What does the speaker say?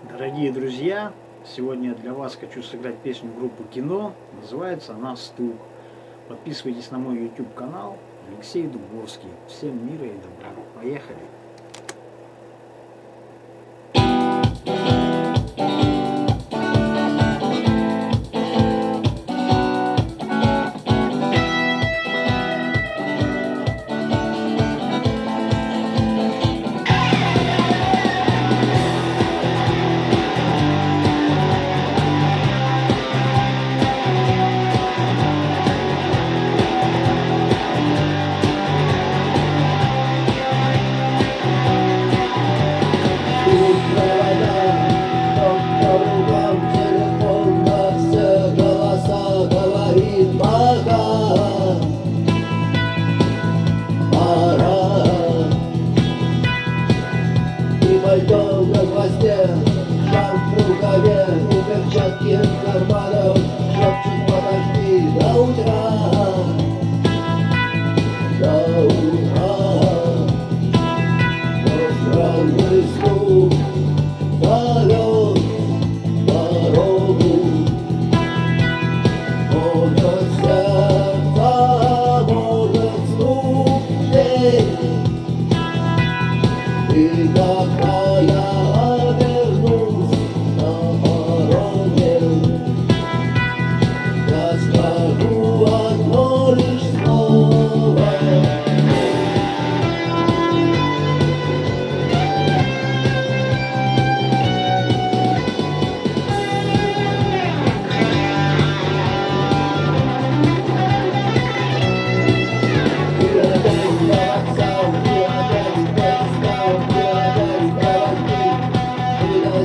Дорогие друзья, сегодня я для вас хочу сыграть песню группы Кино. Называется она «Стук». Подписывайтесь на мой YouTube канал Алексей Дубовский. Всем мира и добра. Поехали! Пальто на хвосте, шарф в рукаве и перчатки в карманах шепчут: подожди до утра, до утра. Но странный стук зовет дорогу, может сердце, может стук дверь. И когда я обернусь на пороге, я скажу одно лишь слово. И опять на вокзал, и опять поезда, и опять проводник, и до